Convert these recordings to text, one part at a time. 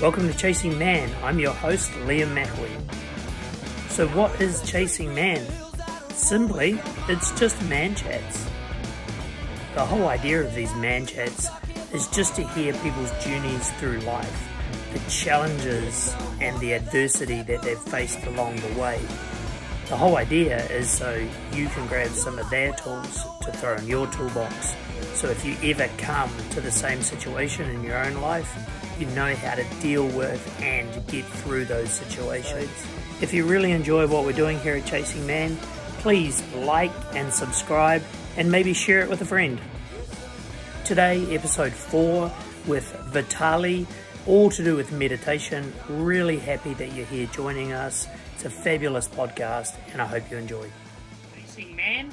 Welcome to Chasing Man. I'm your host, Liam McAwee. So what is Chasing Man? Simply, it's just man chats. The whole idea of these man chats is just to hear people's journeys through life, the challenges and the adversity that they've faced along the way. The whole idea is so you can grab some of their tools to throw in your toolbox. So if you ever come to the same situation in your own life, you know how to deal with and get through those situations. If you really enjoy what we're doing here at Chasing Man, please like and subscribe and maybe share it with a friend. Today, episode 4 with Vitali, all to do with meditation. Really happy that you're here joining us. It's a fabulous podcast and I hope you enjoy. Chasing Man,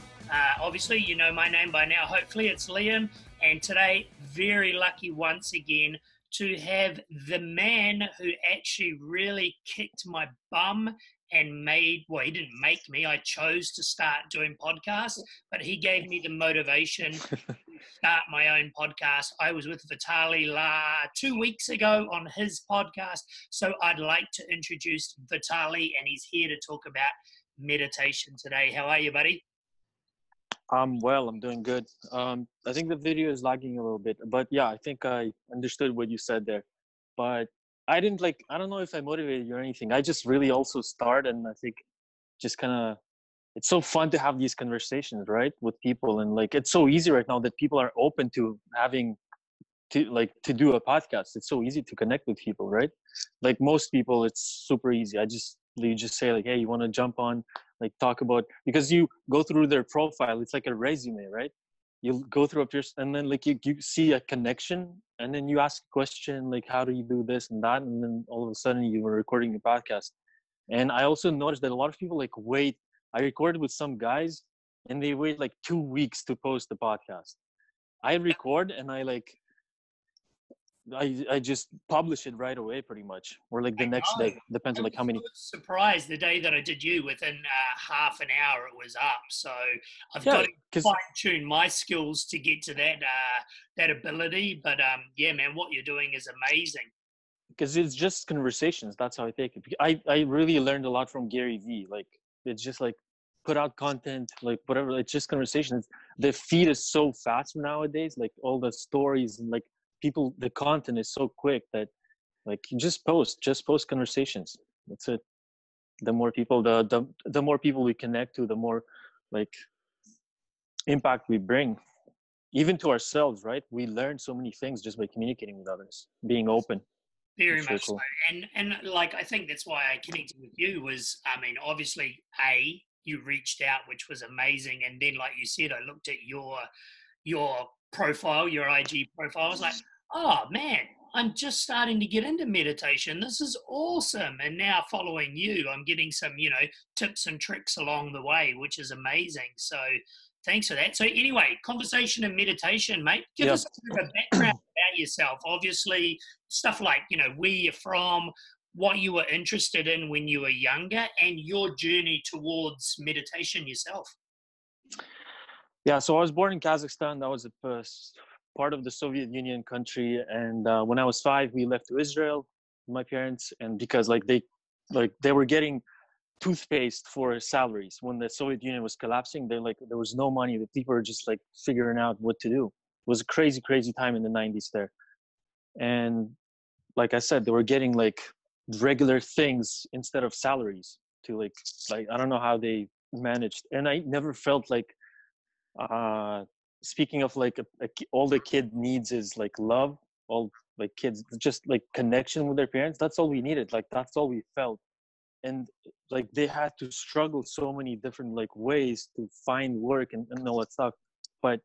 obviously you know my name by now, hopefully it's Liam, and today very lucky once again to have the man who actually really kicked my bum and he didn't make me, I chose to start doing podcasts, but he gave me the motivation to start my own podcast. I was with Vitali 2 weeks ago on his podcast, so I'd like to introduce Vitali, and he's here to talk about meditation today. How are you, buddy? I'm well, I'm doing good. I think the video is lagging a little bit, but yeah, I think I understood what you said there. But I don't know if I motivated you or anything. I just really also start, and I think just kind of, it's so fun to have these conversations, right, with people. And like, it's so easy right now that people are open to having to do a podcast. It's so easy to connect with people, right? Like most people, it's super easy. You just say like, hey, you want to jump on, like talk about, because you go through their profile, it's like a resume, right? You go through and then like you see a connection, and then you ask a question like, how do you do this and that, and then all of a sudden you were recording your podcast. And I also noticed that a lot of people like wait. I recorded with some guys and they wait like 2 weeks to post the podcast. I record and I just publish it right away, pretty much, or like the next day. Depends on like how many. I was surprised the day that I did you, within half an hour it was up. So I've got to fine tune my skills to get to that ability. But yeah, man, what you're doing is amazing. Because it's just conversations. That's how I take it. I really learned a lot from Gary Vee. Like it's just like put out content, like whatever. It's just conversations. The feed is so fast nowadays. Like all the stories and like people, the content is so quick that like you just post conversations. That's it. The more people, the more people we connect to, the more like impact we bring, even to ourselves, right? We learn so many things just by communicating with others, being open. Very much so. And like, I think that's why I connected with you was, I mean, obviously, you reached out, which was amazing. And then, like you said, I looked at your profile, your IG profile. I was like, oh man, I'm just starting to get into meditation. This is awesome. And now following you, I'm getting some, tips and tricks along the way, which is amazing. So thanks for that. So anyway, conversation and meditation, mate. Give us a bit of a background about yourself. Obviously, stuff like, where you're from, what you were interested in when you were younger, and your journey towards meditation yourself. Yeah, so I was born in Kazakhstan. That was a part of the Soviet Union country. And when I was 5, we left to Israel, my parents, and because they were getting toothpaste for salaries when the Soviet Union was collapsing. There was no money. The people were just like figuring out what to do. It was a crazy, crazy time in the 90s there. And like I said, they were getting like regular things instead of salaries to like I don't know how they managed. And I never felt like, speaking of like all the kid needs is like love. All like kids just like connection with their parents. That's all we needed. Like that's all we felt. And like they had to struggle so many different like ways to find work and all that stuff, but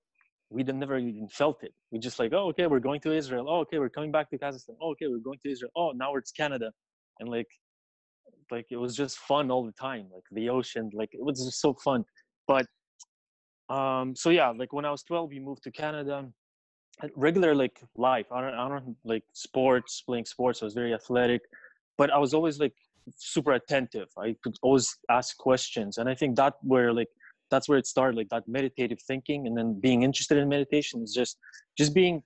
we never even felt it. We just like, oh, okay, we're going to Israel. Oh, okay, we're coming back to Kazakhstan. Oh, okay, we're going to Israel. Oh, now it's Canada. And like it was just fun all the time. Like the ocean, like it was just so fun. But so yeah, like when I was 12, we moved to Canada. Regular like life. I don't like sports, playing sports. I was very athletic, but I was always like super attentive. I could always ask questions, and I think that's where it started, like that meditative thinking, and then being interested in meditation is just being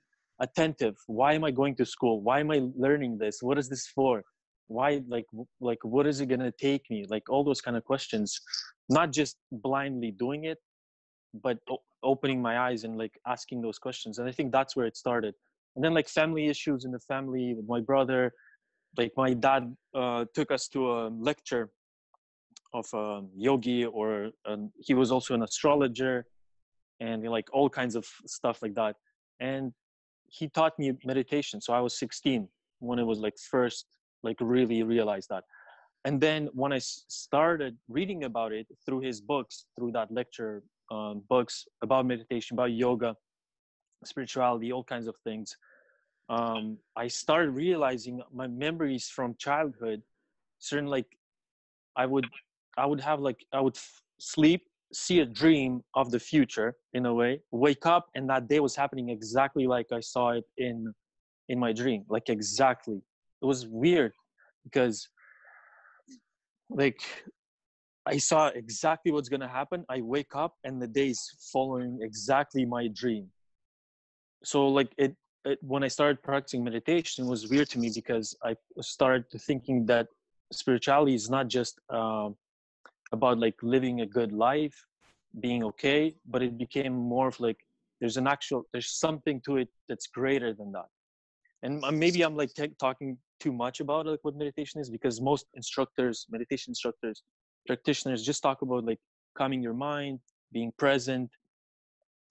attentive. Why am I going to school? Why am I learning this? What is this for? Why, like what is it going to take me? Like all those kind of questions, not just blindly doing it, but opening my eyes and like asking those questions. And I think that's where it started. And then like family issues in the family with my brother, like my dad took us to a lecture of a yogi, or he was also an astrologer, and like all kinds of stuff like that. And he taught me meditation. So I was 16 when it was like first like really realized that. And then when I started reading about it through his books, through that lecture, books about meditation, about yoga, spirituality, all kinds of things, I started realizing my memories from childhood. Certain like I would have like I would sleep, see a dream of the future in a way, wake up, and that day was happening exactly like I saw it in my dream, like exactly. It was weird because like I saw exactly what's gonna happen. I wake up and the day's following exactly my dream. So like when I started practicing meditation, it was weird to me because I started thinking that spirituality is not just about like living a good life, being okay, but it became more of like there's something to it that's greater than that. And maybe I'm like talking too much about like what meditation is, because most instructors, meditation instructors, practitioners just talk about like calming your mind, being present,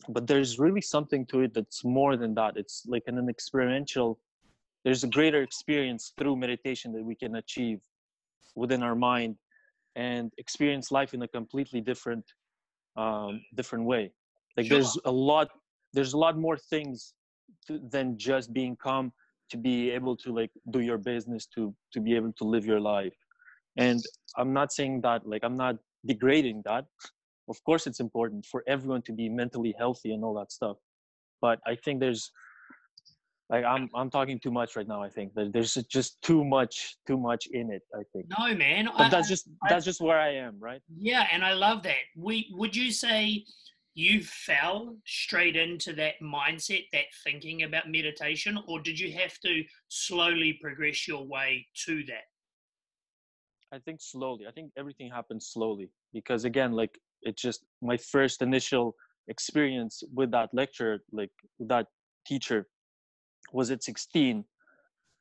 but there's really something to it that's more than that. It's like an experiential, there's a greater experience through meditation that we can achieve within our mind and experience life in a completely different different way. Like Sure. there's a lot more things than just being calm, to be able to like do your business, to be able to live your life. And I'm not saying that, like I'm not degrading that. Of course it's important for everyone to be mentally healthy and all that stuff, but I think there's like I'm talking too much right now. I think that there's just too much in it, I think. No, man. But that's just where I am, right? Yeah, and I love that. Would you say you fell straight into that mindset, that thinking about meditation, or did you have to slowly progress your way to that? I think slowly. I think everything happens slowly, because again, like it's just my first initial experience with that lecture, like that teacher, was at 16,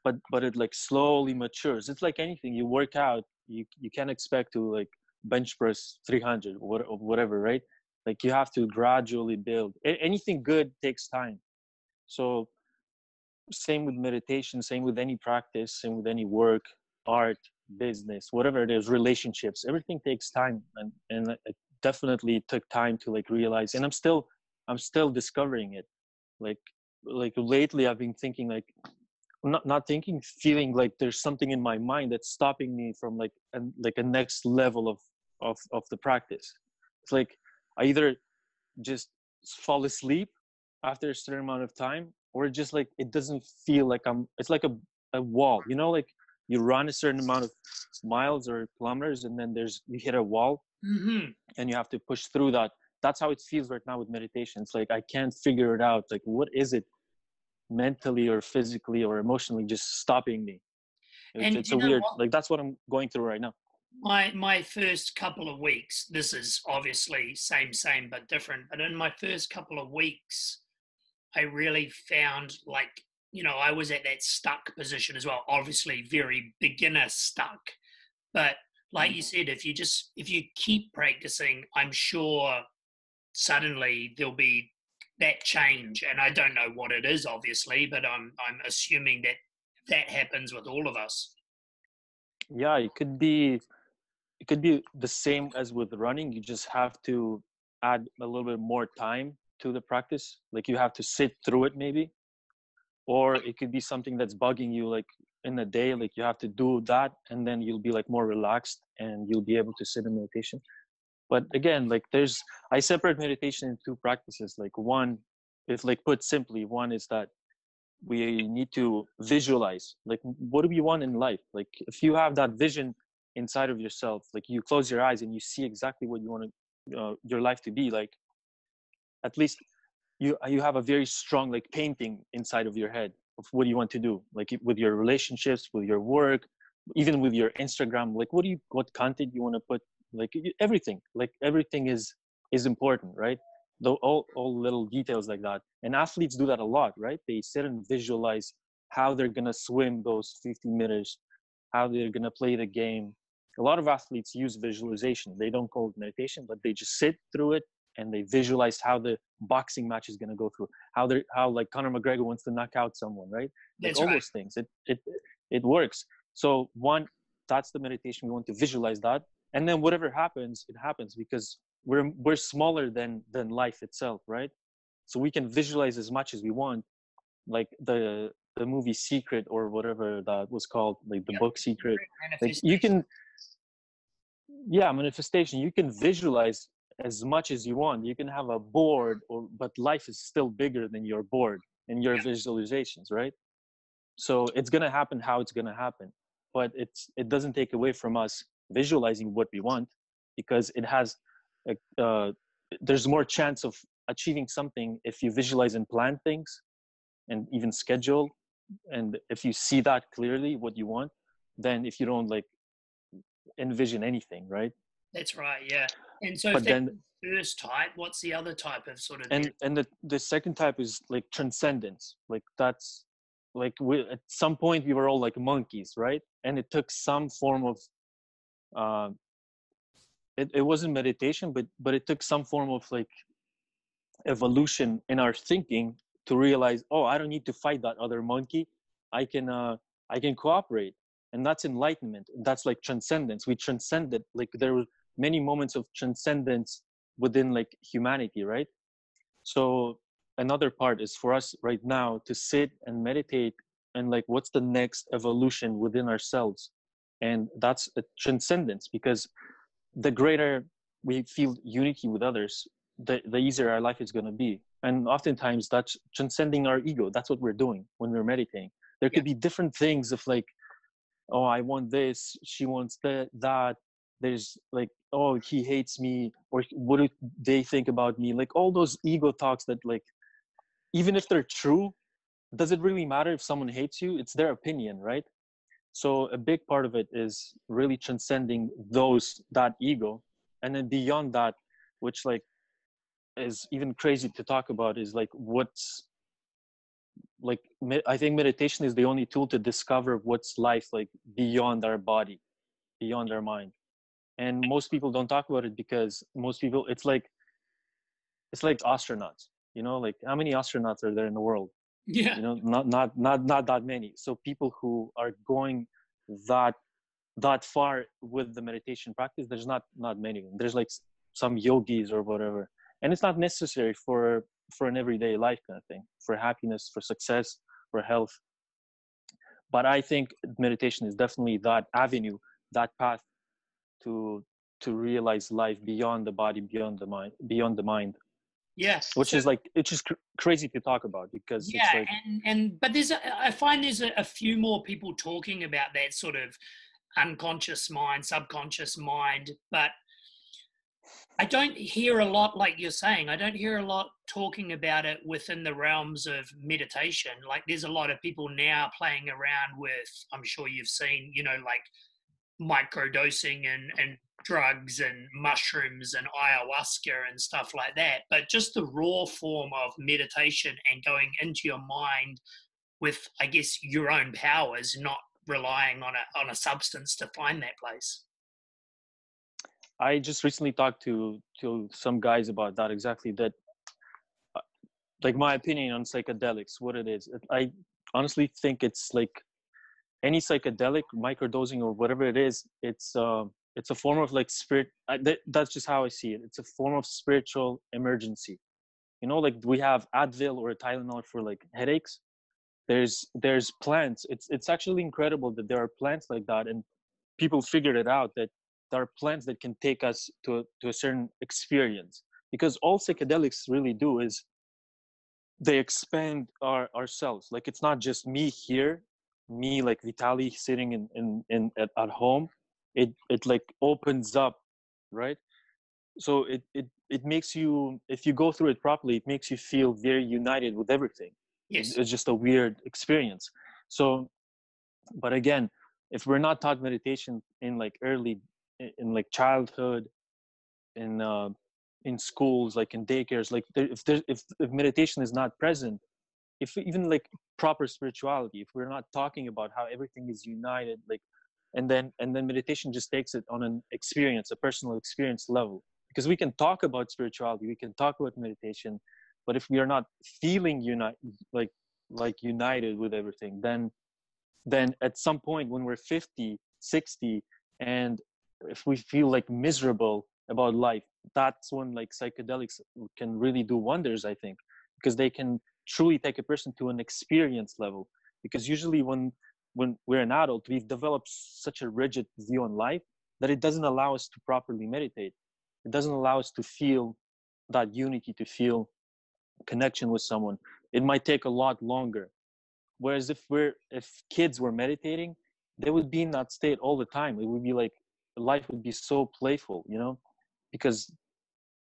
but it like slowly matures. It's like anything. You work out, you can't expect to like bench press 300 or whatever, right? Like you have to gradually build. Anything good takes time. So same with meditation, same with any practice, same with any work, art, business, whatever it is, relationships, everything takes time. And it definitely took time to like realize, and I'm still discovering it. like like lately I've been thinking like, not thinking, feeling like there's something in my mind that's stopping me from like a next level of the practice. It's like I either just fall asleep after a certain amount of time, or just like it doesn't feel like it's like a wall, you know, like you run a certain amount of miles or kilometers, and then you hit a wall, Mm-hmm. and you have to push through that. That's how it feels right now with meditation. It's like I can't figure it out, like what is it mentally or physically or emotionally just stopping me. And It's you a know weird, what? like that's what I'm going through right now. My first couple of weeks, this is obviously same but different, but in my first couple of weeks, I really found like, I was at that stuck position as well, obviously very beginner stuck. But like you said, if you keep practicing, I'm sure suddenly there'll be that change. And I don't know what it is, obviously, but I'm assuming that happens with all of us. Yeah, it could be the same as with running. You just have to add a little bit more time to the practice. Like you have to sit through it maybe, or it could be something that's bugging you like in a day, like you have to do that, and then you'll be like more relaxed and you'll be able to sit in meditation. But again, like I separate meditation in two practices. Like one, if like put simply, one is that we need to visualize like what do we want in life. Like if you have that vision inside of yourself, like you close your eyes and you see exactly what you want your life to be like, at least you have a very strong like painting inside of your head of what you want to do, like with your relationships, with your work, even with your Instagram. Like what content you want to put, like everything, is important, right? Though all little details like that. And athletes do that a lot, right? They sit and visualize how they're gonna swim those 15 meters, how they're gonna play the game. A lot of athletes use visualization. They don't call it meditation, but they just sit through it and they visualize how the boxing match is gonna go through, how like Conor McGregor wants to knock out someone, right? Like That's all right. those things. It works. So one, that's the meditation. We want to visualize that, and then whatever happens, it happens, because we're smaller than life itself, right? So we can visualize as much as we want, like the movie Secret, or whatever that was called, like the book Secret. Like you can, manifestation. You can visualize as much as you want. You can have a board, but life is still bigger than your board and your visualizations, right? So it's gonna happen how it's gonna happen, but it doesn't take away from us visualizing what we want, because it has there's more chance of achieving something if you visualize and plan things and even schedule, and if you see that clearly what you want, than if you don't like envision anything, right? That's right, yeah. And so if But that's then the first type, what's the other type of sort of and the second type is like transcendence. Like that's like at some point we were all like monkeys, right? And it took some form of it wasn't meditation, but it took some form of like evolution in our thinking to realize, oh, I don't need to fight that other monkey. I can cooperate. And that's enlightenment. That's like transcendence. We transcended, like there were many moments of transcendence within like humanity, right? So another part is for us right now to sit and meditate, and like what's the next evolution within ourselves. And that's a transcendence, because the greater we feel unity with others, the easier our life is going to be. And oftentimes that's transcending our ego. That's what we're doing when we're meditating. There could be different things of like, oh, I want this, she wants that. There's like, oh, he hates me, or what do they think about me? Like all those ego talks that, like, even if they're true, does it really matter if someone hates you? It's their opinion, right? So a big part of it is really transcending that ego. And then beyond that, which like is even crazy to talk about, is like what's like, I think meditation is the only tool to discover what's life like beyond our body, beyond our mind. And most people don't talk about it, because most people, it's like astronauts, like how many astronauts are there in the world? Not that many. So people who are going that far with the meditation practice, there's not many. There's like some yogis or whatever, and it's not necessary for an everyday life kind of thing, for happiness, for success, for health. But I think meditation is definitely that avenue, that path to realize life beyond the body, beyond the mind. Yes. Which is like, it's just crazy to talk about, because yeah, it's like, but I find there's a few more people talking about that sort of unconscious mind, subconscious mind, but I don't hear a lot, like you're saying, I don't hear a lot talking about it within the realms of meditation. Like there's a lot of people now playing around with, I'm sure you've seen, like microdosing and drugs and mushrooms and ayahuasca and stuff like that, but just the raw form of meditation and going into your mind with, I guess, your own powers, not relying on a substance to find that place. I just recently talked to some guys about that, exactly that. Like my opinion on psychedelics, what it is, I honestly think it's like any psychedelic, microdosing or whatever it is, it's a form of like spirit. That's just how I see it. It's a form of spiritual emergency. Like we have Advil or Tylenol for like headaches. There's plants. It's actually incredible that there are plants like that, and people figured it out, that there are plants that can take us to a certain experience. Because all psychedelics really do is they expand ourselves. Like it's not just me here, me like Vitali sitting at home. It like opens up, right? So it it makes you, if you go through it properly, it makes you feel very united with everything. Yes. It's just a weird experience. So, but again, if we're not taught meditation in like early, in like childhood, in schools, like in daycares, like if meditation is not present, if even like proper spirituality, if we're not talking about how everything is united, like, and then meditation just takes it on an experience, a personal experience level, because we can talk about spirituality, we can talk about meditation, but if we are not feeling like united with everything, then at some point when we're 50, 60, and if we feel like miserable about life, that's when like psychedelics can really do wonders, I think, because they can truly take a person to an experience level. Because usually when we're an adult, we've developed such a rigid view on life that it doesn't allow us to properly meditate. It doesn't allow us to feel that unity, to feel connection with someone. It might take a lot longer. Whereas if kids were meditating, they would be in that state all the time. It would be like life would be so playful, because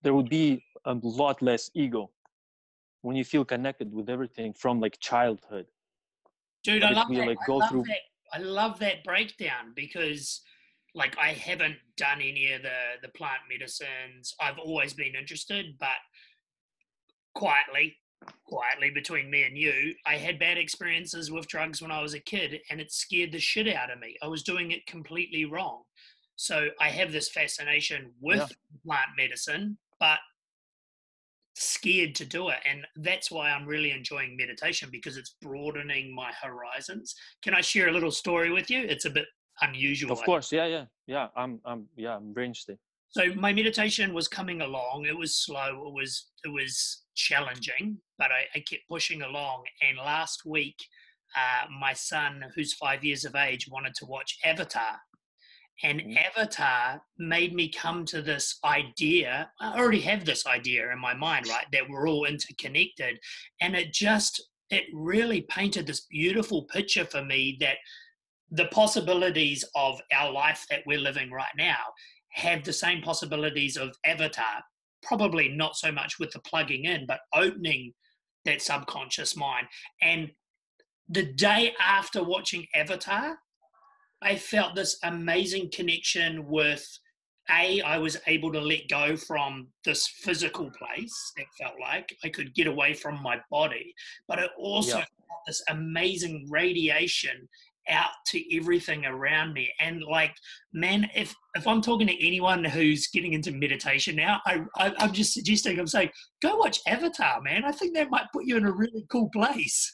there would be a lot less ego when you feel connected with everything from like childhood. Dude, But I if love we that. like go through, I love that breakdown because, like, I haven't done any of the plant medicines. I've always been interested, but quietly between me and you, I had bad experiences with drugs when I was a kid, and it scared the shit out of me. I was doing it completely wrong. So I have this fascination with plant medicine, but scared to do it, and that's why I'm really enjoying meditation, because it's broadening my horizons. Can I share a little story with you? It's a bit unusual. of course, yeah. I'm brainstead. So my meditation was coming along. It was slow. It was challenging, but I kept pushing along. And last week, my son, who's 5 years of age, wanted to watch Avatar. And Avatar made me come to this idea. I already have this idea in my mind, right, that we're all interconnected. And it really painted this beautiful picture for me that the possibilities of our life that we're living right now have the same possibilities of Avatar. Probably not so much with the plugging in, but opening that subconscious mind. And the day after watching Avatar, I felt this amazing connection with I was able to let go from this physical place. It felt like I could get away from my body, but it also felt this amazing radiation out to everything around me. And like, man, if I'm talking to anyone who's getting into meditation now, I'm just suggesting, I'm saying, go watch Avatar, man. I think that might put you in a really cool place.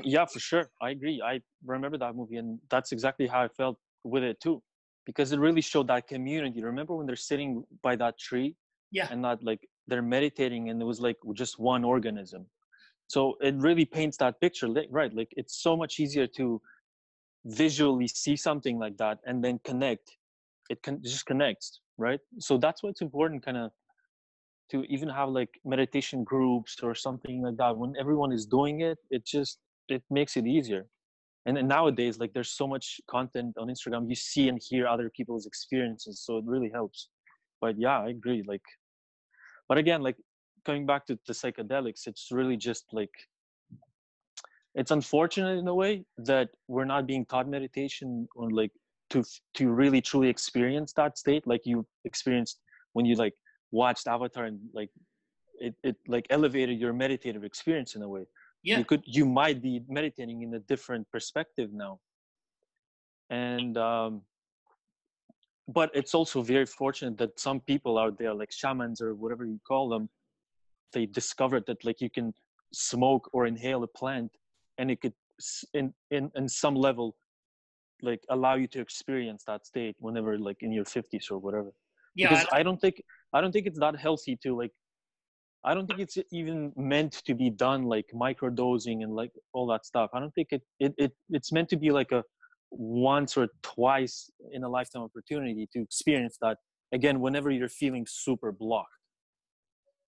Yeah, for sure. I agree. I remember that movie, and that's exactly how I felt with it too, because it really showed that community. Remember when they're sitting by that tree, Yeah. and not like they're meditating, and it was like just one organism. So it really paints that picture, right? Like it's so much easier to visually see something like that and then connect. Just connects, right? So that's why it's important, kind of, to even have like meditation groups or something like that. When everyone is doing it, it makes it easier. And then nowadays, like there's so much content on Instagram, you see and hear other people's experiences, so it really helps. But yeah, I agree. Like, but again, like coming back to the psychedelics, it's really just like, it's unfortunate in a way that we're not being taught meditation, or like to really truly experience that state like you experienced when you like watched Avatar, and like it like elevated your meditative experience in a way. Yeah. You might be meditating in a different perspective now. And but it's also very fortunate that some people out there, like shamans or whatever you call them, they discovered that like you can smoke or inhale a plant, and it could in some level like allow you to experience that state whenever, like in your 50s or whatever. Yeah. Because I don't think it's that healthy to like, I don't think it's even meant to be done like microdosing and like all that stuff. I don't think it's meant to be like a once or twice in a lifetime opportunity to experience that again whenever you're feeling super blocked.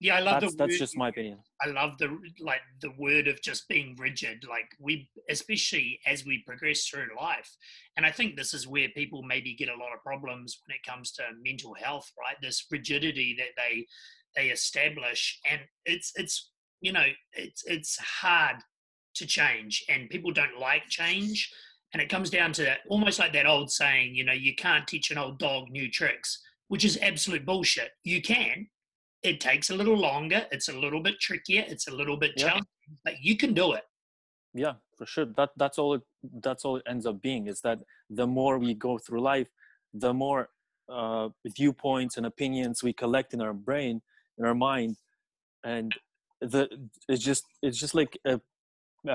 Yeah, I love the That's word. just my opinion. I love the word of just being rigid. Like we, especially as we progress through life, and I think this is where people maybe get a lot of problems when it comes to mental health, right? This rigidity that they establish, and it's you know it's hard to change, and people don't like change, and it comes down to almost like that old saying, you can't teach an old dog new tricks, which is absolute bullshit. You can. It takes a little longer. It's a little bit trickier. It's a little bit Yeah. challenging, but you can do it. Yeah, for sure. That's all it ends up being, is that the more we go through life, the more viewpoints and opinions we collect in our brain, in our mind, and the it's just like a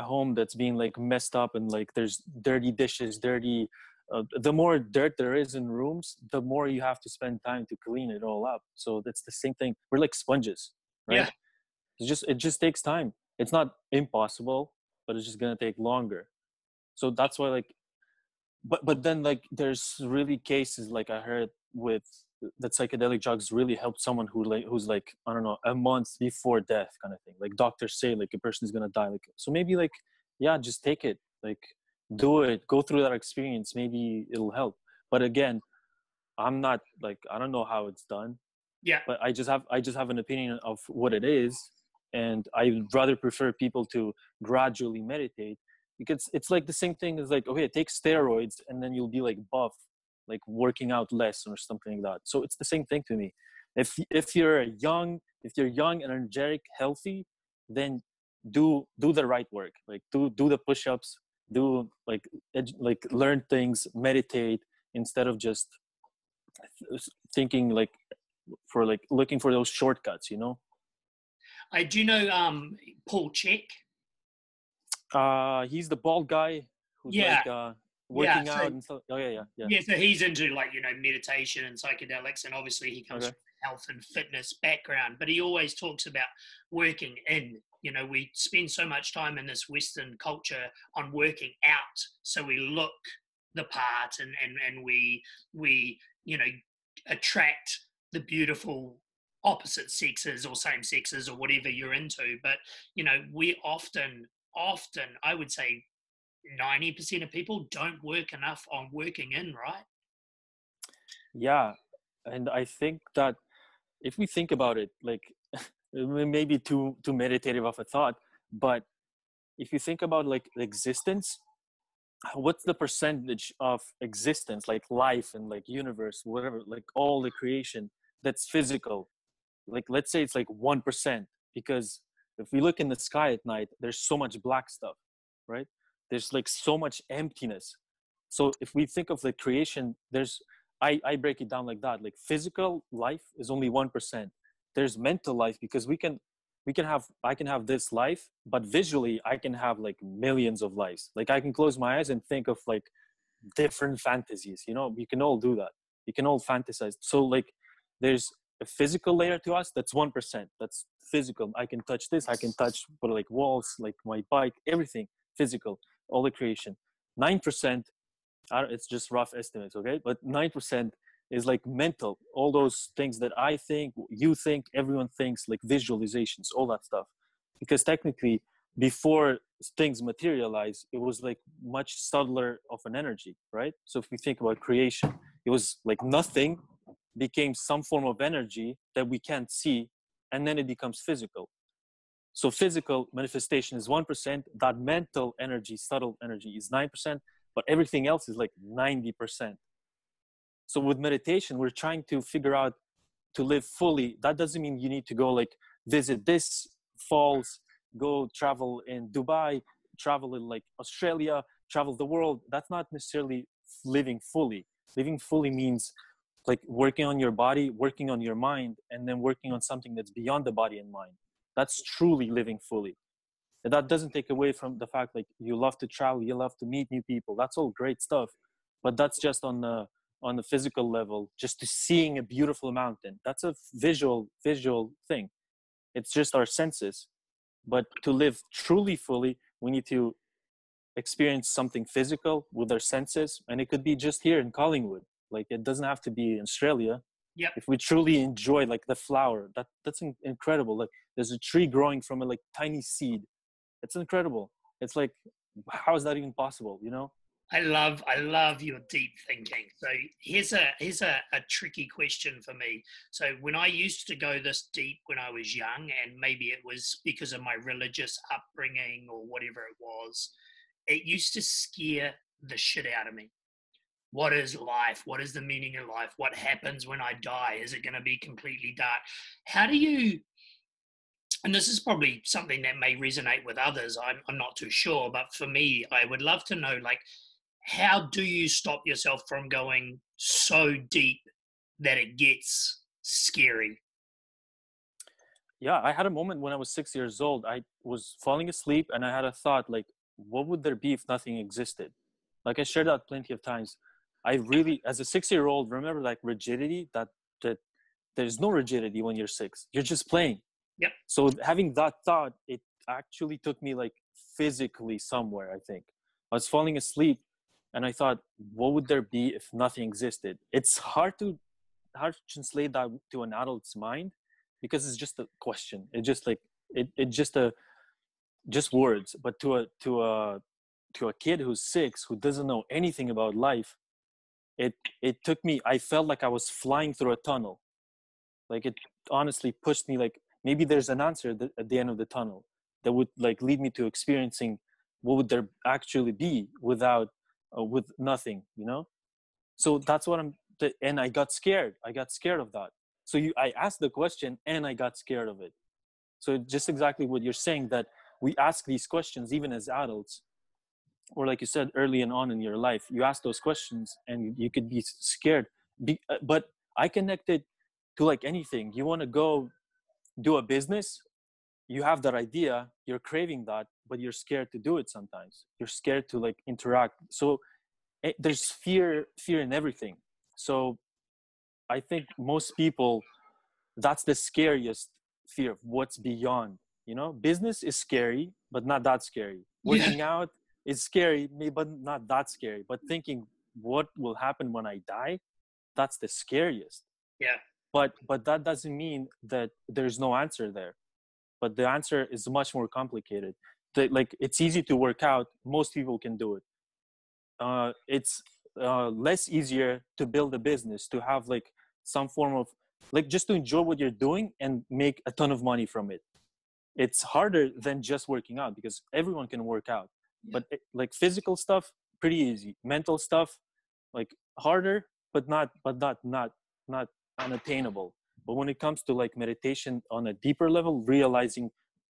home that's being like messed up, and like there's dirty dishes, dirty. The more dirt there is in rooms, the more you have to spend time to clean it all up. So that's the same thing. We're like sponges, right? Yeah. It just takes time. It's not impossible, but it's just gonna take longer. So that's why, like, but then, like, there's really cases, like I heard, with that psychedelic drugs really help someone who's like, I don't know, a month before death kind of thing. Like doctors say like a person is gonna die. Like, so maybe, like, yeah, just take it. Like, do it. Go through that experience. Maybe it'll help. But again, I'm not like, I don't know how it's done, Yeah. but I just have an opinion of what it is, and I rather prefer people to gradually meditate, because it's like the same thing as, like, okay, take steroids and then you'll be like buff, like working out less or something like that. So it's the same thing to me. If you're young and energetic, healthy, then do the right work. Like, do the push-ups, do like learn things, meditate, instead of just thinking like, for like looking for those shortcuts. I do know Paul Check. He's the bald guy who's Yeah. like Yeah. working So out and stuff. Oh, yeah. yeah, so he's into like, meditation and psychedelics, and obviously he comes Okay. from a health and fitness background, but he always talks about working in. We spend so much time in this Western culture on working out, so we look the part, and we attract the beautiful opposite sexes or same sexes or whatever you're into. But we often, I would say 90% of people don't work enough on working in, right? Yeah, and I think that if we think about it, like, it may be too meditative of a thought, but if you think about like existence, what's the percentage of existence, like life and like universe, whatever, like all the creation, that's physical? Like, let's say it's like 1%, because if we look in the sky at night, there's so much black stuff, right? There's like so much emptiness. So if we think of the creation, I break it down like that. Like, physical life is only 1%. There's mental life, because I can have this life, but visually I can have like millions of lives. Like, I can close my eyes and think of like different fantasies. We can all do that. We can all fantasize. So like, there's a physical layer to us, that's 1%. That's physical. I can touch this, I can touch, but like walls, like my bike, everything physical, all the creation. 9%, it's just rough estimates, okay, but 9% is like mental, all those things that I think, you think, everyone thinks, like visualizations, all that stuff. Because technically, before things materialize, it was like much subtler of an energy, right? So if we think about creation, it was like nothing became some form of energy that we can't see, and then it becomes physical. So physical manifestation is 1%, that mental energy, subtle energy, is 9%, but everything else is like 90%. So with meditation, we're trying to figure out to live fully. That doesn't mean you need to go like visit this falls, go travel in Dubai, travel in like Australia, travel the world. That's not necessarily living fully. Living fully means like working on your body, working on your mind, and then working on something that's beyond the body and mind. That's truly living fully. And that doesn't take away from the fact like you love to travel, you love to meet new people. That's all great stuff, but that's just on the physical level. Just to seeing a beautiful mountain, that's a visual thing. It's just our senses. But to live truly fully, we need to experience something physical with our senses, and it could be just here in Collingwood. Like, it doesn't have to be in Australia. Yep. if we truly enjoy like the flower, that's incredible. Like there's a tree growing from a like tiny seed. It's incredible. It's like, how is that even possible, you know? I love your deep thinking. So here's a tricky question for me. So when I used to go this deep when I was young, and maybe it was because of my religious upbringing or whatever it was, it used to scare the shit out of me. What is life? What is the meaning of life? What happens when I die? Is it going to be completely dark? How do you, and this is probably something that may resonate with others, I'm not too sure, but for me, I would love to know, like, how do you stop yourself from going so deep that it gets scary? Yeah, I had a moment when I was 6 years old. I was falling asleep and I had a thought like, what would there be if nothing existed? Like I shared that plenty of times. I really, as a 6 year old, remember like rigidity, that there's no rigidity when you're six. You're just playing. Yep. So having that thought, it actually took me like physically somewhere, I think. I was falling asleep and I thought, what would there be if nothing existed? It's hard to translate that to an adult's mind because it's just a question. It just like it just words. But to a kid who's six who doesn't know anything about life, it took me. I felt like I was flying through a tunnel. Like it honestly pushed me. Like maybe there's an answer at the end of the tunnel that would like lead me to experiencing what would there actually be without with nothing. You know. So that's what and I got scared. I got scared of that. So I asked the question and I got scared of it. So just exactly what you're saying, that we ask these questions even as adults, or like you said, early and on in your life, you ask those questions and you could be scared. But I connected to like anything. You want to go do a business, you have that idea, you're craving that, but you're scared to do it sometimes. You're scared to like interact. So there's fear in everything. So I think most people, that's the scariest fear of what's beyond. You know, business is scary but not that scary. Yeah. Working out is scary but not that scary. But thinking what will happen when I die, that's the scariest. Yeah. But that doesn't mean that there's no answer there. But the answer is much more complicated. Like it's easy to work out, most people can do it. It's less easier to build a business, to have like some form of like just to enjoy what you're doing and make a ton of money from it. It's harder than just working out because everyone can work out. Yeah. But like physical stuff, pretty easy. Mental stuff, like harder, but not unattainable. But when it comes to like meditation on a deeper level, realizing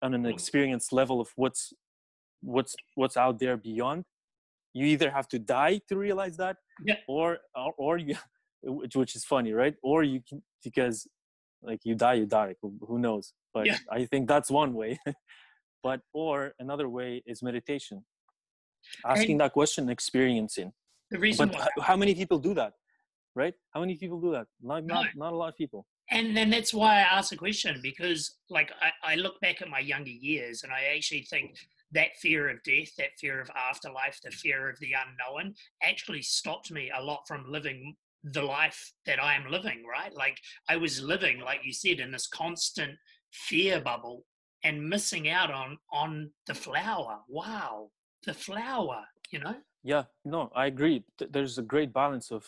on an experience level of what's out there beyond, you either have to die to realize that, Yeah. or you, which is funny, right? Or you can, because like you die, like, who knows? But Yeah. I think that's one way. But or another way is meditation, asking And that question, experiencing. the reason But why, how many people do that, right? How many people do that? no, Not a lot of people. and then that's why I asked the question, because like I look back at my younger years and I actually think that fear of death, that fear of afterlife, the fear of the unknown actually stopped me a lot from living the life that I am living, right? Like I was living, like you said, in this constant fear bubble and missing out on the flower. Wow, the flower, you know? Yeah, no, I agree. There's a great balance of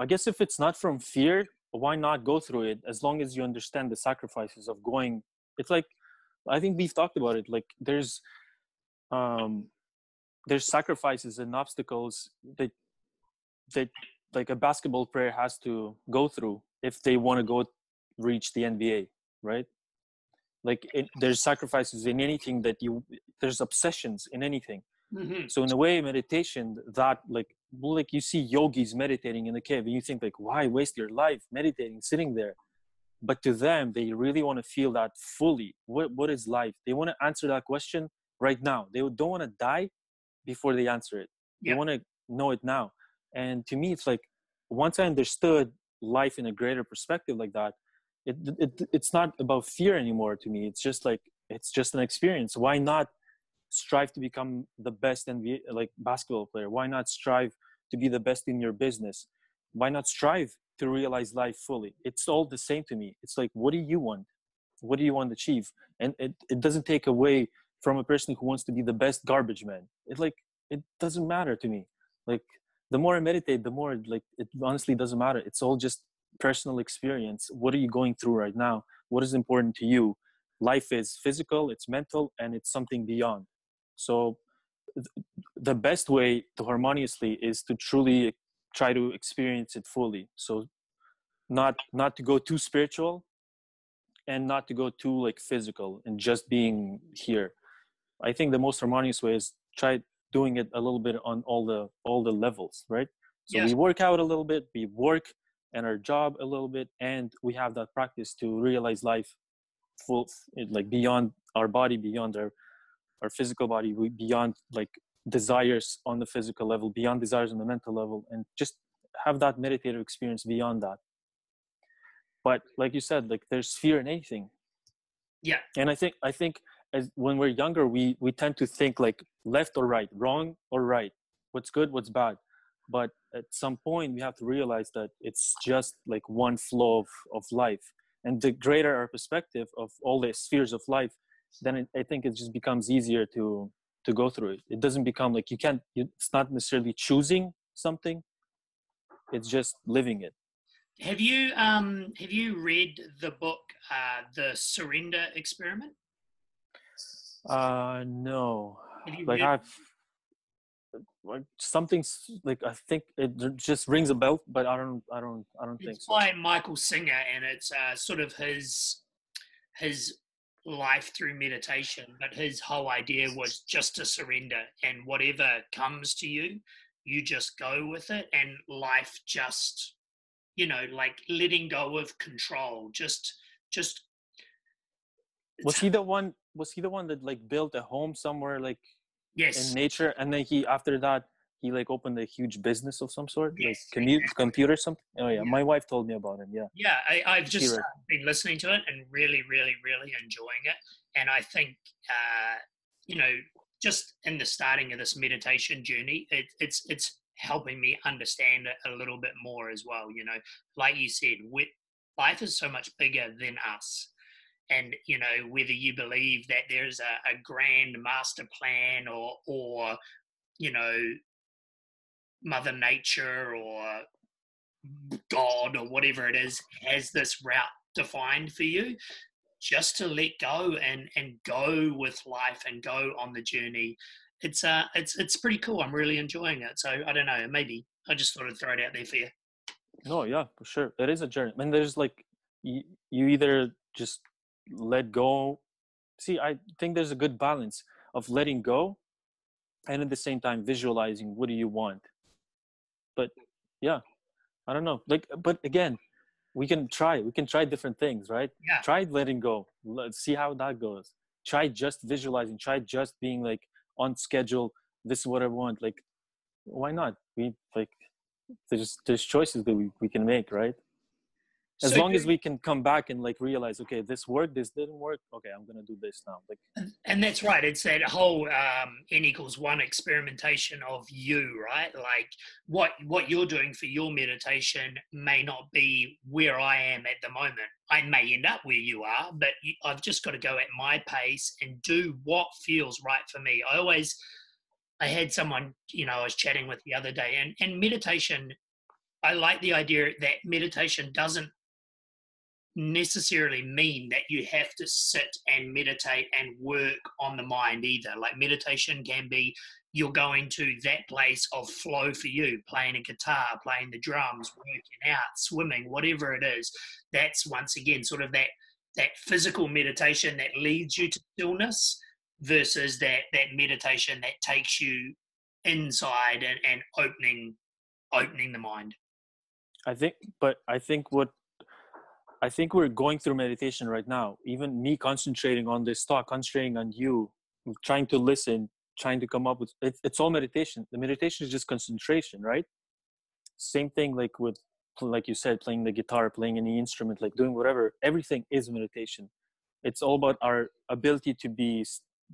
I guess if it's not from fear, why not go through it? As long as you understand the sacrifices of going. It's like, I think we've talked about it. Like um, there's sacrifices and obstacles that like a basketball player has to go through if they want to go reach the NBA, right? Like there's sacrifices in anything that you. There's obsessions in anything. Mm-hmm. So in a way, meditation, that like you see yogis meditating in the cave and you think like, why waste your life meditating, sitting there? But to them, they really want to feel that fully. What is life? They want to answer that question right now. They don't want to die before they answer it. They Yep. want to know it now. And to me, it's like, once I understood life in a greater perspective like that, it's not about fear anymore to me. It's just like, it's just an experience. Why not strive to become the best NBA like basketball player? Why not strive to be the best in your business? Why not strive to realize life fully. It's all the same to me. It's like, what do you want? What do you want to achieve? And it doesn't take away from a person who wants to be the best garbage man. It doesn't matter to me. Like, the more I meditate, the more, like, it honestly doesn't matter. It's all just personal experience. What are you going through right now? What is important to you? Life is physical, it's mental, and it's something beyond. So the best way to harmoniously is to truly try to experience it fully. So not to go too spiritual, and not to go too, like, physical and just being here. I think the most harmonious way is try doing it a little bit on all the levels, right? So Yes. we work out a little bit, we work and our job a little bit, and we have that practice to realize life full, like, beyond our body, beyond our physical body, beyond, like, desires on the physical level, beyond desires on the mental level, and just have that meditative experience beyond that. But like you said, like, there's fear in anything. Yeah. And I think as when we're younger, we tend to think, like, left or right, wrong or right, what's good, what's bad. But at some point we have to realize that it's just like one flow of life. And the greater our perspective of all the spheres of life, then I think it just becomes easier to go through it. It doesn't become like it's not necessarily choosing something, it's just living it. Have you read the book The Surrender Experiment? No. Have you Like, read? like, something's like, I think it just rings a bell, but I don't think It's so. by Michael Singer, and it's sort of his life through meditation. But his whole idea was just to surrender, and whatever comes to you, you just go with it, and life just, like letting go of control. Just. Was he the one that, like, built a home somewhere, like, Yes. in nature, and then after that he, like, opened a huge business of some sort, Yes, like exactly. computer something? Oh yeah, Yeah. my wife told me about him. Yeah, I've just Right. been listening to it and really, really, really enjoying it. And I think, just in the starting of this meditation journey, it's helping me understand it a little bit more as well. Like you said, life is so much bigger than us. And, whether you believe that there's a grand master plan or Mother Nature or God or whatever it is has this route defined for you, just to let go and go with life and go on the journey. It's pretty cool. I'm really enjoying it. So I don't know, maybe I just thought I'd throw it out there for you. No, yeah, for sure, it is a journey. I mean, there's, like, you either just let go. See, I think there's a good balance of letting go and at the same time visualizing what do you want. But yeah, I don't know, like, but again, we can try different things, right? Yeah. Try letting go, let's see how that goes. Try just visualizing, try just being, like, on schedule. This is what I want. Like, why not? We, like, there's choices that we can make, right? As long as we can come back and, like, realize, okay, this worked, this didn't work, okay, I'm gonna do this now. Like, and that's right. It's that whole N=1 experimentation of you, right? Like what you're doing for your meditation may not be where I am at the moment. I may end up where you are, but I've just got to go at my pace and do what feels right for me. I had someone, I was chatting with the other day, and meditation, I like the idea that meditation doesn't necessarily mean that you have to sit and meditate and work on the mind either. Like, meditation can be you're going to that place of flow for you, playing a guitar, playing the drums, working out, swimming, whatever it is. That's, once again, sort of that physical meditation that leads you to stillness versus that meditation that takes you inside and opening the mind. I think we're going through meditation right now. Even me concentrating on this talk, concentrating on you, trying to listen, trying to come up with it's all meditation. The meditation is just concentration, right? Same thing, like, with, like you said, playing the guitar, playing any instrument, like doing whatever. Everything is meditation. It's all about our ability to be,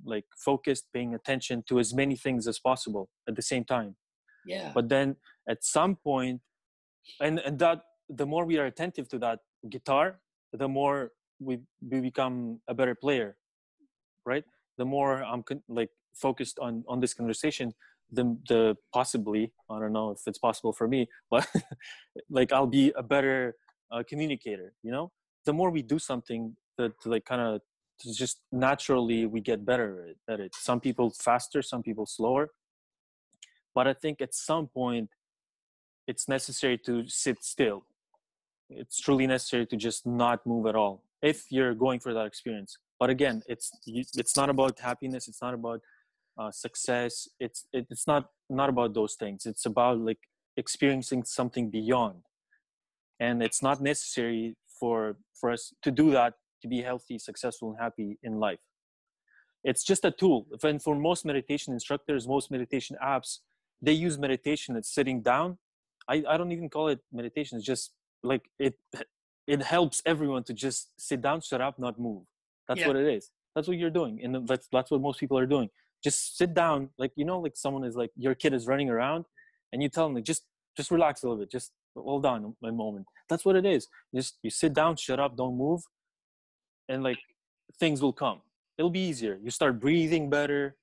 like, focused, paying attention to as many things as possible at the same time. Yeah. But then at some point, and that the more we are attentive to that guitar, the more we become a better player, right? The more I'm like focused on this conversation, the possibly, I don't know if it's possible for me, but like I'll be a better communicator, you know? The more we do something that like kind of just naturally we get better at it. Some people faster, some people slower. But I think at some point it's necessary to sit still. It's truly necessary to just not move at all if you're going for that experience. But again, it's not about happiness. It's not about success. It's not about those things. It's about like experiencing something beyond. And it's not necessary for us to do that to be healthy, successful, and happy in life. It's just a tool. And for most meditation instructors, most meditation apps, they use meditation as sitting down. I don't even call it meditation. It's just like it helps everyone to just sit down, shut up, not move. That's what it is. That's what you're doing. And that's what most people are doing. Just sit down. Like, you know, like someone is like, your kid is running around and you tell them like, just relax a little bit. Just hold on a moment. That's what it is. Just you sit down, shut up, don't move. And like things will come. It'll be easier. You start breathing better.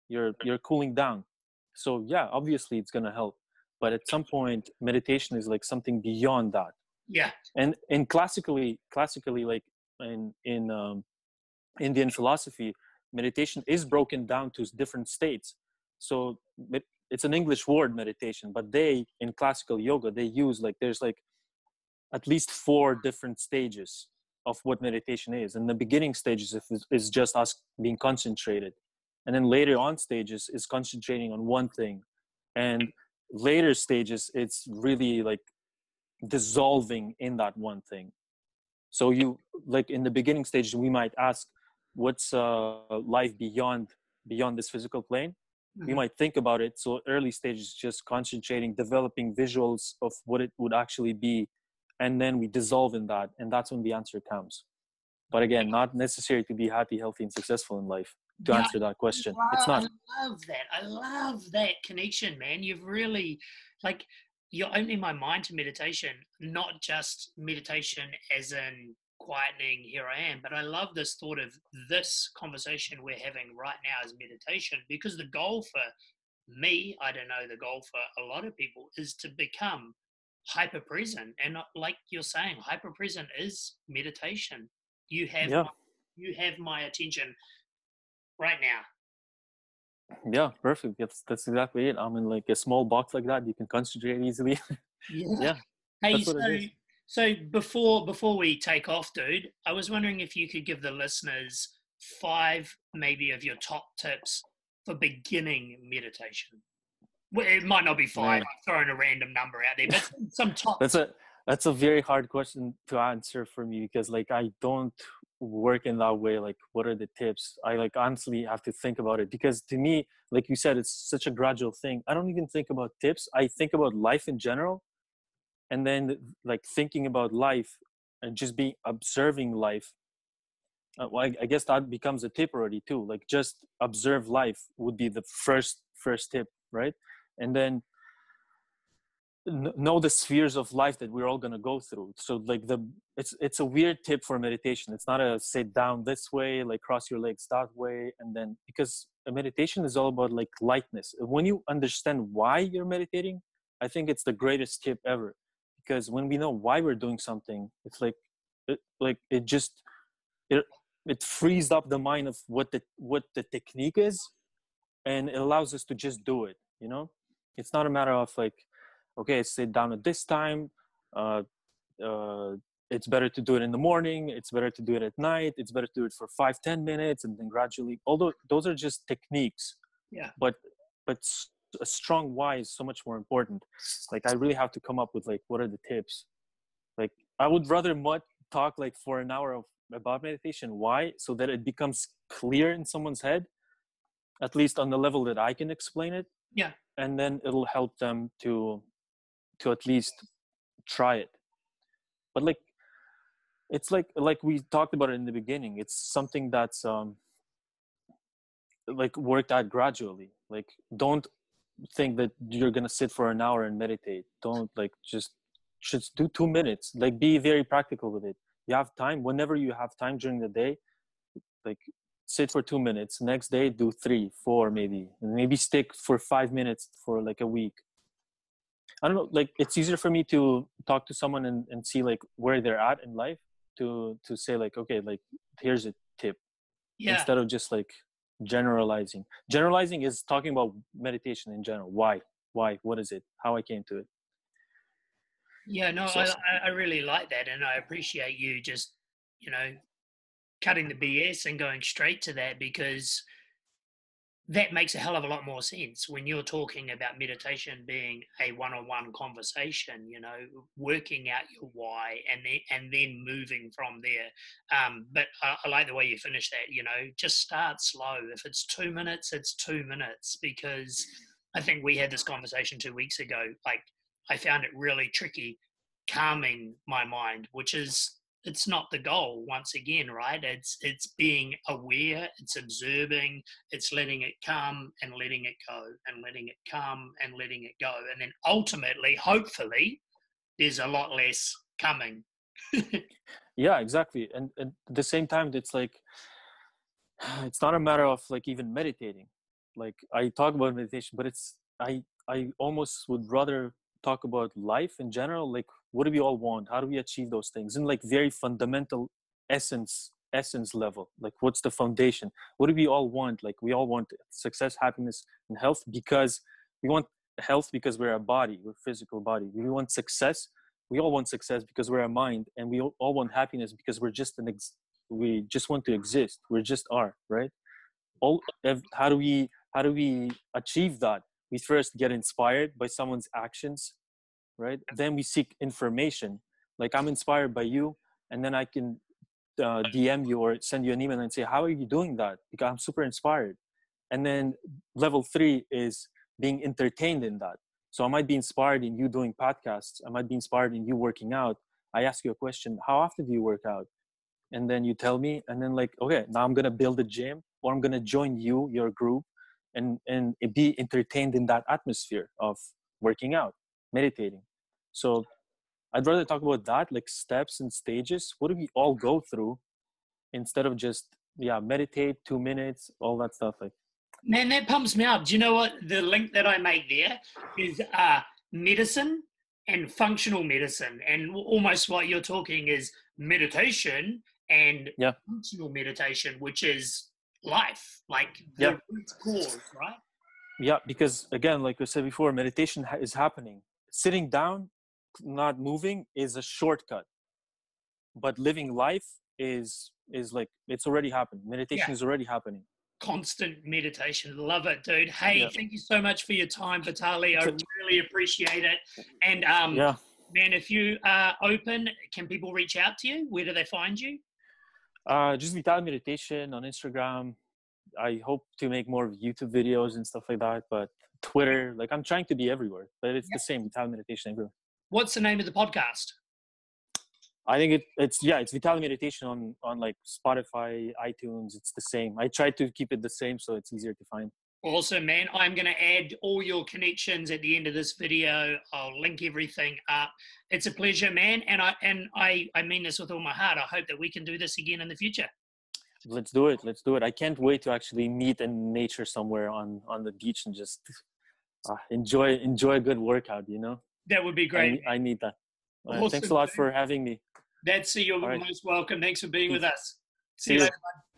You're cooling down. So yeah, obviously it's going to help. But at some point, meditation is like something beyond that. Yeah. And classically, like in Indian philosophy, meditation is broken down to different states. So it's an English word, meditation, but they, in classical yoga, they use like, there's like at least 4 different stages of what meditation is. And the beginning stages is just us being concentrated. And then later on stages is concentrating on one thing. And later stages, it's really like dissolving in that one thing. So you, like in the beginning stage, we might ask, what's life beyond this physical plane? We might think about it. So early stages, just concentrating, developing visuals of what it would actually be. And then we dissolve in that. And that's when the answer comes. But again, not necessary to be happy, healthy, and successful in life to answer that question. It's not. I love that. I love that connection, man. You've really, like, you're opening my mind to meditation, not just meditation as in quietening, here I am, but I love this thought of this conversation we're having right now as meditation, because the goal for me, I don't know, the goal for a lot of people is to become hyper present. And like you're saying, hyper present is meditation. You have my attention right now. Yeah, perfect. That's exactly it. I'm in like a small box like that. You can concentrate easily. Yeah. Hey, so before we take off, dude, I was wondering if you could give the listeners 5 maybe of your top tips for beginning meditation. Well, it might not be 5. Man. I'm throwing a random number out there, but some top. That's a very hard question to answer for me, because like I don't work in that way. Like, what are the tips? I like honestly have to think about it, because to me, like you said, it's such a gradual thing. I don't even think about tips. I think about life in general, and then like thinking about life and just be observing life. Well, I guess that becomes a tip already too. Like just observe life would be the first tip, right? And then know the spheres of life that we're all going to go through. So like it's a weird tip for meditation. It's not a sit down this way, like cross your legs that way, and then, because a meditation is all about like lightness. When you understand why you're meditating, I think it's the greatest tip ever, because when we know why we're doing something, it's like it frees up the mind of what the technique is, and it allows us to just do it, you know? It's not a matter of like, okay, sit down at this time. It's better to do it in the morning. It's better to do it at night. It's better to do it for 5-10 minutes and then gradually. Although those are just techniques. Yeah. But a strong why is so much more important. Like I really have to come up with like, what are the tips? Like I would rather talk like for an hour about meditation. Why? So that it becomes clear in someone's head, at least on the level that I can explain it. Yeah. And then it'll help them to at least try it. But like it's like we talked about it in the beginning, it's something that's like worked out gradually. Like don't think that you're gonna sit for an hour and meditate. Don't like just just do 2 minutes. Like, be very practical with it. You have time, whenever you have time during the day, like sit for 2 minutes. Next day, do 3, 4, maybe, and maybe stick for 5 minutes for like a week. I don't know, like it's easier for me to talk to someone and see like where they're at in life to say like, okay, like here's a tip, Yeah. instead of just like generalizing. Generalizing is talking about meditation in general. Why, what is it, how I came to it. Yeah, no, So, I really like that, and I appreciate you just, you know, cutting the BS and going straight to that, because that makes a hell of a lot more sense when you're talking about meditation being a one-on-one conversation, you know, working out your why and then moving from there. But I like the way you finish that, you know, just start slow. If it's 2 minutes, it's 2 minutes, because I think we had this conversation 2 weeks ago. Like, I found it really tricky calming my mind, which is, it's not the goal, once again, right? It's being aware, it's observing, it's letting it come and letting it go, and letting it come and letting it go. And then ultimately, hopefully, there's a lot less coming. yeah, exactly. And at the same time, it's like, it's not a matter of like even meditating. Like, I talk about meditation, but it's, I almost would rather talk about life in general. Like, what do we all want? How do we achieve those things in like very fundamental essence level? Like, what's the foundation? What do we all want? Like, we all want success, happiness, and health, because we want health because we're a body, we're a physical body. We want success. We all want success because we're a mind, and we all want happiness because we're just we just want to exist. We just are, right? How do we achieve that? We first get inspired by someone's actions, right? Then we seek information. Like, I'm inspired by you, and then I can DM you or send you an email and say, how are you doing that? Because I'm super inspired. And then level 3 is being entertained in that. So I might be inspired in you doing podcasts. I might be inspired in you working out. I ask you a question: how often do you work out? And then you tell me, and then like, okay, now I'm going to build a gym, or I'm going to join your group, and be entertained in that atmosphere of working out, meditating. So I'd rather talk about that, like steps and stages. What do we all go through, instead of just, meditate 2 minutes, all that stuff. Like, Man, that pumps me up. Do you know what? The link that I made there is medicine and functional medicine. And almost what you're talking is meditation and functional meditation, which is life, like the root cause, right? Yeah, because again, like I said before, meditation is happening. Sitting down, not moving, is a shortcut. But living life is like, it's already happening. Meditation is already happening. Constant meditation. Love it, dude. Hey, thank you so much for your time, Vitali. I really appreciate it. And man, if you are open, can people reach out to you? Where do they find you? Just Vitali Meditation on Instagram. I hope to make more YouTube videos and stuff like that. But Twitter, like, I'm trying to be everywhere. But it's the same, Vitali Meditation everywhere. What's the name of the podcast? I think it's Vitali Meditation on like Spotify, iTunes. It's the same. I try to keep it the same so it's easier to find. Awesome, man. I'm going to add all your connections at the end of this video. I'll link everything up. It's a pleasure, man. And I mean this with all my heart. I hope that we can do this again in the future. Let's do it. I can't wait to actually meet in nature somewhere on the beach and just enjoy a good workout, you know? That would be great. I need that. Awesome, thanks a lot for having me. You're most welcome. Thanks for being with us. See you later, bud.